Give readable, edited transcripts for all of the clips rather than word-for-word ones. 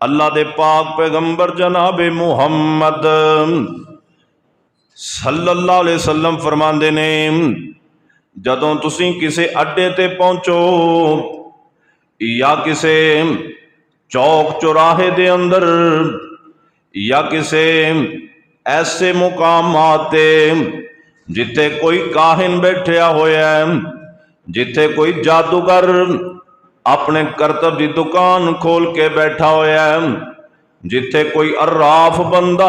अल्लाह दे पाक पैगंबर जनाब मुहम्मद सल्लल्लाहु अलैहि वसल्लम फरमांदे ने, जदों तुसीं किसे अड्डे ते पहुंचो या किसे चौक चौराहे दे अंदर या किसे ऐसे मुकाम आते जिथे कोई काहिन बैठा होया है, जिथे कोई जादूगर अपने करतब की दुकान खोल के बैठा होया है, जिथे कोई अर्राफ बंदा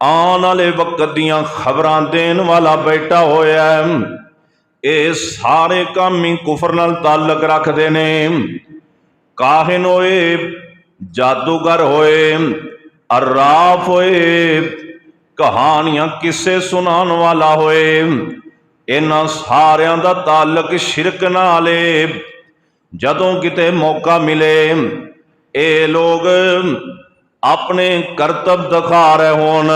आने वाले वक्त दियां खबरां देन वाला बैठा होया है, ये सारे काम ही कुफर नाल ताल्लुक रखते ने। काहिन होए, जादूगर होए, अर्राफ होए, कहानियां किस्से सुनान वाला होए, इन्हां सारियां दा ताल्लुक शिरक नाल है। जदों किते मौका मिले ये लोग अपने करतब दिखा रहे होन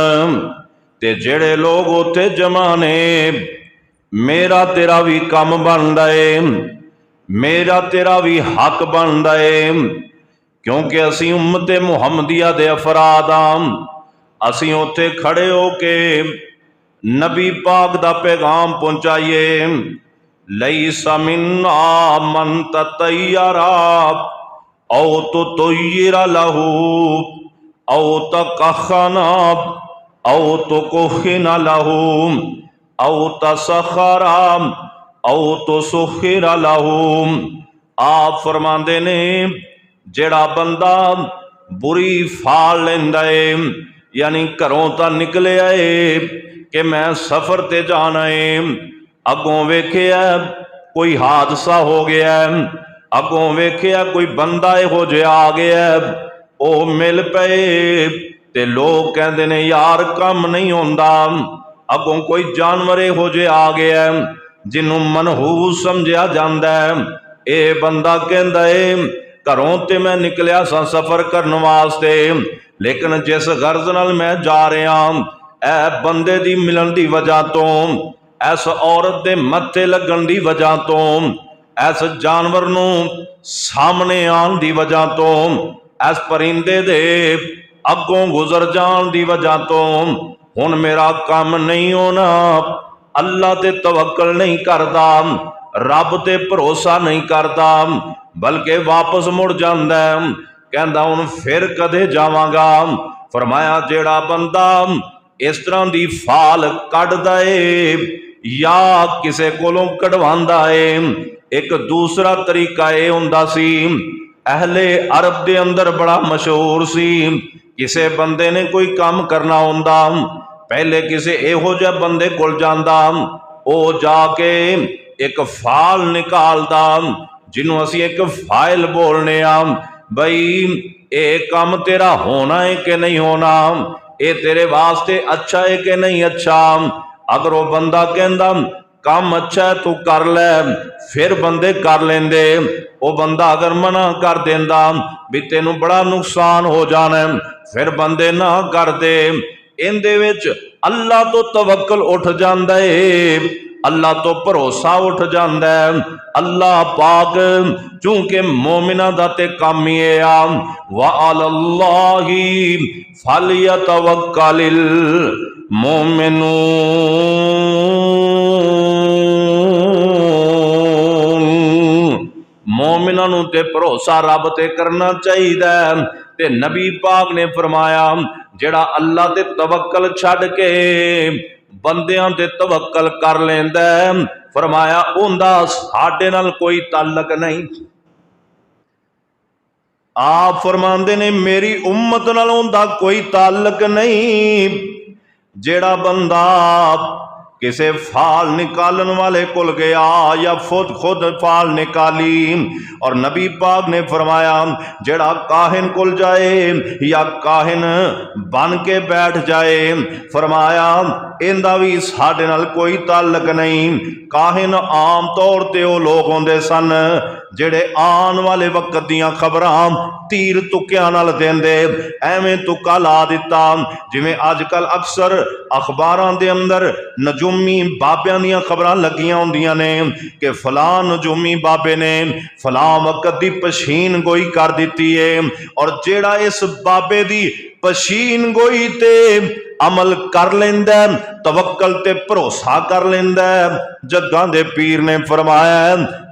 ते जेड़े लोग उत्थे जमा ने, मेरा तेरा भी काम बनदा है, मेरा तेरा भी हक बनदा है, क्योंकि असी उम्मते मुहम्मदिया दे अफराद आं। असी उत्थे खड़े होके नबी पाक दा पैगाम पहुंचाइए। लैसा मिन्ना मन ततय्यरा औ तुतय्यिरा लहू औ तकखना औ तुकुखिना लहू औ तसखरा औ तुसखिरा लहू। आप फरमांदे ने, जेड़ा बंदा बुरी फाल लेंदा है, यानी घरों तो निकले आए कि मैं सफर ते जाना है, अगों वेखिया कोई हादसा हो गया, अगों वेखिया कोई बंदा इहो जिहा आ गया, ओ मिल पे ते लोग कहते ने यार कम नहीं होंदा। अगों कोई जानवर इहो जिहा आ गया जिन्हों मनहूस समझिया जाता है, ये बंदा कहता है घरों ते मैं निकलिया सा सफर करने वास्ते, लेकिन जिस गर्ज नाल मैं जा रहा ए बंदे दी मिलन दी वजह तो, इस औरत दे मत्थे लगन दी वजह तो, इस जानवर नू सामने आन दी वजह तो, इस परिंदे दे अगों गुजर जान दी वजह तो हुण मेरा काम नहीं होना। अल्लाह ते तवक्कल नहीं करदा, रब ते भरोसा नहीं करदा, बल्कि वापस मुड़ जांदा है, कहंदा हुण फिर कदे जावांगा। फरमाया जेड़ा बंदा इस तरह दी फाल कढ़दा है या किसे कोलों कढ़वांदा है, एक दूसरा तरीका यह हुंदा सी, अहले अरब दे अंदर बड़ा मशहूर सी। किसे बंदे ने कोई काम करना हुंदा, पहले किसे इहो जिहे बंदे कोल जांदा, ओ जाके एक फाल निकालदा, जिन्हों असी एक फाइल बोलने आ, बई ये काम तेरा होना है कि नहीं होना, ये तेरे वास्ते अच्छा है कि नहीं अच्छा। अगर वो बंदा कहंदा काम अच्छा है तू कर ले, फिर बंदे कर लेंदे। वो बंदा अगर मना कर देंदा भी तेनू बड़ा नुकसान हो जाना, फिर बंदे ना करते। इहदे विच अल्लाह तो तवक्कल उठ जांदा है, अल्लाह तो भरोसा उठ जाता है। अल्लाह पाक चूंकि मोमिना दा ते काम ही आ, व अलल्लाहि फलयतवक्कलिल मोमिनून। मोमिना नूं ते भरोसा रब ते करना चाहिए। ते नबी पाक ने फरमाया जेड़ा अल्लाह ते तवक्कल छड़ के बंदियां ते तवक्कल कर लेंदा, फरमाया उनदा साडे नाल कोई ताल्लुक नहीं। आप फरमांदे ने मेरी उम्मत नाल उनदा कोई ताल्लुक नहीं। जेड़ा बंदा किसे फाल निकालन वाले कुल गया या खुद फाल निकाली, और नबी पाक ने फरमाया जेड़ा काहिन कुल जाए या काहिन बन के बैठ जाए, फरमाया इहदा भी साडे नाल कोई ताल्लुक नहीं। काहिन आम तौर ते वो लोग होंदे सन जेड़े आने वाले वक्त दियां खबरां तीर तुक्कियां नाल देंदे, एवें तुक्का ला दिता। जिवें अजकल अक्सर अखबारां दे अंदर नजूमी बाबियां दियां खबरां लगियां होंदियां ने कि फलां नजूमी बाबे ने फलां वक्त दी पशीन गोई कर दिती है, और जेड़ा इस बाबे दी पशीन गोई ते अमल कर लेंदा, तवक्कल ते भरोसा कर लेंदा, जग्गां दे पीर ने फरमाया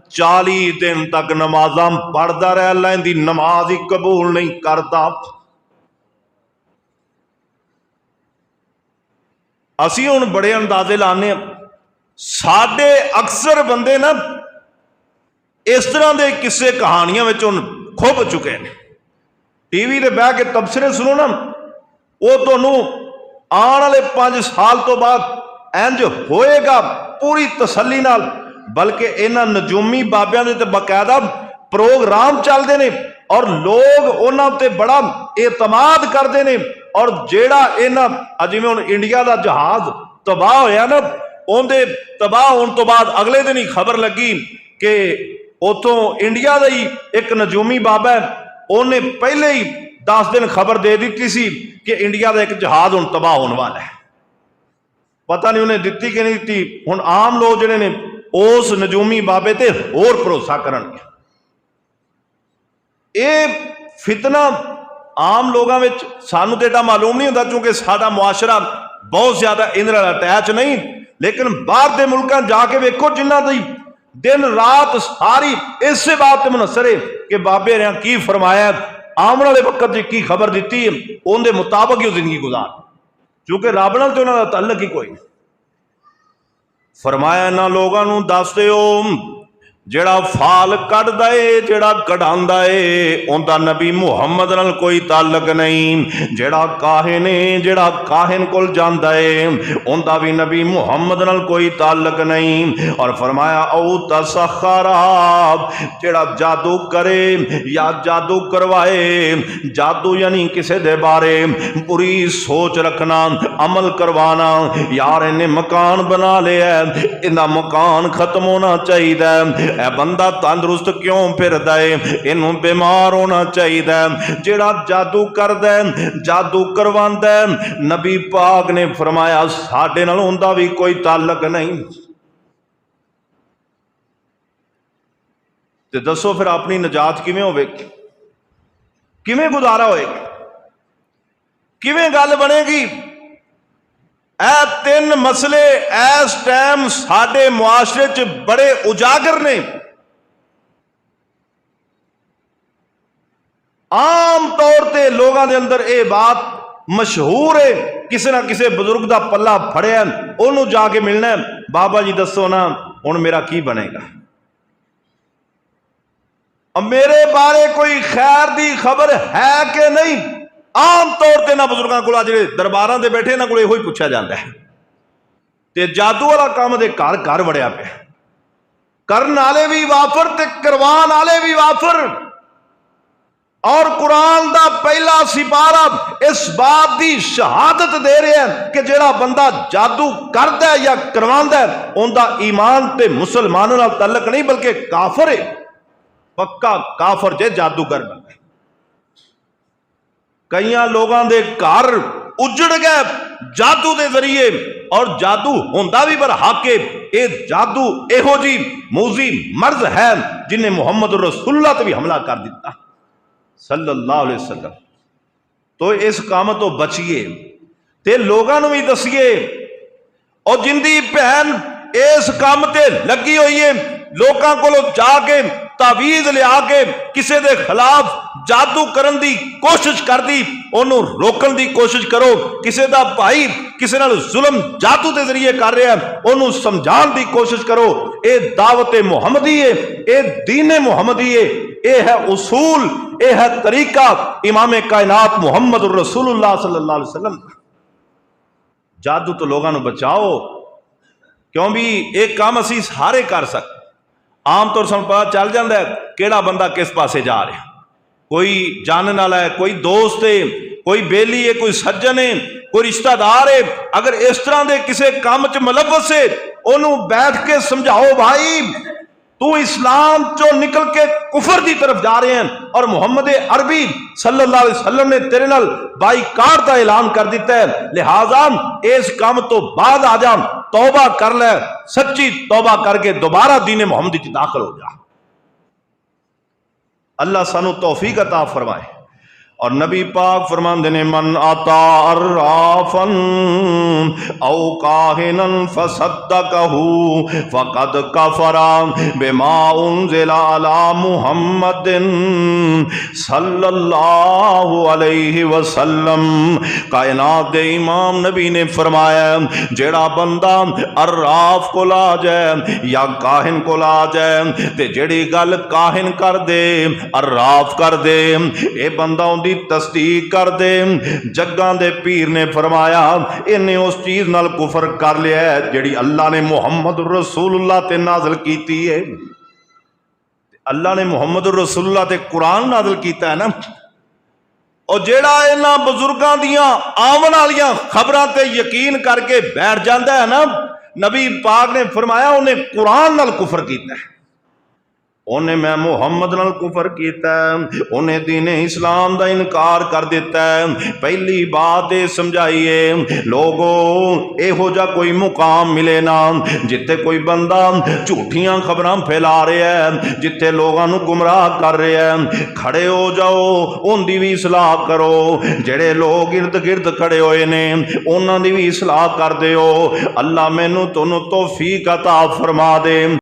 40 दिन तक नमाज़ां पढ़दा रह, अल्लाह इहदी नमाज ही कबूल नहीं करता। असी हुण बड़े अंदाजे लाने, साडे अक्सर बंदे ना इस तरह के किस्से कहानियां में खुब चुके हैं। टीवी ते बह के तबसरे सुनो ना, वो तुहानू आने वाले 5 साल तो बाद इंज होएगा पूरी तसल्ली नाल। बल्कि इन्हां नजूमी बाबियां दे ते बकायदा प्रोग्राम चलते हैं और लोग उन्हां ते बड़ा एतमाद करते हैं। और जेड़ा इन्हां जिवें हुण इंडिया का जहाज तबाह होया ना, उहदे तबाह होने तो बाद अगले दिन ही खबर लगी कि उतों इंडिया का ही एक नजूमी बाबा है, उन्हें पहले ही 10 दिन खबर दे दी सी कि इंडिया का एक जहाज हुण तबाह होने वाला है। पता नहीं उन्हें दी कि नहीं दी। हुण आम लोग जिहड़े ने उस नजूमी बाबे ते होर भरोसा करनगे। ये फितना आम लोगों में सानू तो एडा मालूम नहीं होता, क्योंकि साडा मुआशरा बहुत ज्यादा इन्हां नाल अटैच नहीं। लेकिन बाहर के मुल्कां जाके वेखो, जिन्हां दी दिन रात सारी इस बात पर मुनसर है कि बाबे ने की फरमाया, आने वाले वक्त की खबर दी है, उनके मुताबिक ही जिंदगी गुजार, क्योंकि रब नाल तो उन्हां दा ताल्लुक ही कोई नहीं। फरमाया इन्हां लोगों नूं दस दिओ जेड़ा फाल कढ़दा है, जेड़ा कढ़ांदा है, उनका नबी मुहम्मद नाल कोई ताल्लुक नहीं। जेड़ा काहिन है, जेड़ा काहिन कोल जांदा है, उनका भी नबी मुहम्मद नाल कोई ताल्लुक नहीं। और फरमाया औ तसखरा, जेड़ा जादू करे या जादू करवाए, जादू यानी किसी दे बारे बुरी सोच रखना, अमल करवाना, यार इन्हें मकान बना लिया, इन्दा मकान खत्म होना चाहिए, बंदा तंदुरुस्त क्यों फिरदा है, इनू बीमार होना चाहिए। जेड़ा जादू करदा है, जादू करवांदा है, नबी पाक ने फरमाया साडे नाल उनदा भी कोई ताल्लुक नहीं। ते दसो फिर अपनी निजात किवें होवेगी, किवें गुजारा होएगा, किवें गल बनेगी। ए 3 मसले इस टाइम साडे मुआशरे च बड़े उजागर ने। आम तौर पर लोगों के अंदर यह बात मशहूर है, किसी ना किसी बुजुर्ग का पल्ला फड़िया, उन्होंने जाके मिलना है, बाबा जी दसो ना हुण मेरा की बनेगा, मेरे बारे कोई खैर की खबर है कि नहीं। आम तौर पर इन्होंने बुजुर्गों को जो दरबारों से बैठे इन्होंने को यही पूछा जाता है। तो जादू वाला काम दे घर घर वड़िया पे, करने वाले भी वाफर ते करवाने वाले भी वाफर। और कुरान का पहला सिपारा इस बात की शहादत दे रहा है कि जेड़ा बंदा जादू करता है या करवांदा है, उनका ईमान ते मुसलमानों नाल ताल्लुक नहीं, बल्कि काफर है, पक्का काफर जे जादूगर बन। कई लोगों के घर उजड़ गए जादू के जरिए, और जादू होंदा भी पर हक है। ये जादू एहो जी मूजी मर्ज है जिन्हें मुहम्मद रसूलुल्लाह ते भी हमला कर दिता सल्लल्लाहु अलैहि वसल्लम। तो इस काम तो बचिए ते लोगों भी दसिए। और जिंदी भैन इस काम ते लगी हुई है, लोगों को जाके तावीज लिया के किसी के खिलाफ जादू करने की कोशिश कर दी, उन्होंने रोकने की कोशिश करो। किसी का भाई किसी नाल जुल्म जादू के जरिए कर रहा है, उन्होंने समझाने की कोशिश करो। ये दावत मुहम्मदी है, ये दीन मुहम्मदी है, ये है उसूल, ये है तरीका इमाम कायनात मुहम्मद रसूलुल्लाह सल्लल्लाहु अलैहि वसल्लम। जादू तो लोगों को बचाओ, क्यों भी एक काम असी सारे कर सकते। आम तौर से पता चल जाता है किहड़ा बंदा किस पासे जा रहा, कोई जानने वाला है, कोई दोस्त है, कोई बेली है, कोई सज्जन है, कोई रिश्तेदार है अगर इस तरह के किसी काम च मुलव्वस है, उन्होंने बैठ के समझाओ भाई तू इस्लाम चो निकल के कुफर की तरफ जा रहे हैं और मुहम्मद अरबी सल्लल्लाहु अलैहि वसल्लम ने तेरे नाल बाईकाट का ऐलान कर दिता है, लिहाजा इस काम तो बाद आ जा, तौबा कर ले, सच्ची तौबा करके दोबारा दीन मुहम्मदी च दाखिल हो जा। अल्लाह सानू तौफीक अता फरमाए। और नबी पाक फरमाते ने मन आता अर्राफन औ काहिनन फसद्दकहू फकद कफरा बिमा उनज़िला अला मुहम्मदिन सल्लल्लाहु अलैहि वसल्लम। कायनात के इमाम नबी ने फरमाया जेड़ा बंदा अर्राफ को ला जाए या काहिन को ला जाए ते जेड़ी गल काहिन कर दे अर्राफ कर दे, ये बंदा तस्दीक कर दे। जग्गां दे पीर ने फरमाया इन्हें उस चीज नाल कुफर कर लिया है जेड़ी अल्लाह ने मुहम्मद रसूलुल्लाह ते नाज़िल कीती है। अल्लाह ने मुहम्मद रसूलुल्लाह ते कुरान नाज़िल कीता है ना, और जेड़ा इन्हां बुजुर्गां दियां आवन वालियां खबरां ते यकीन करके बैठ जाता है ना, नबी पाक ने फरमाया उन्हें कुरान नाल कुफर कीता है, उन्हें मैं मुहम्मद नाल कुफर किया, उन्हें दीन इस्लाम का इनकार कर दिता है। पहली बात ये समझाइए लोगों, एहो जा कोई मुकाम मिले ना जिथे कोई बंदा झूठियां खबरां फैला रहा है, जिथे लोगों को गुमराह कर रहा है, खड़े हो जाओ, उनकी भी इसलाह करो। जेड़े लोग इर्द गिर्द खड़े हुए ने उन्होंने भी इसलाह कर दो। अल्लाह मैनू तुहानू तौफीक अता फरमा दे।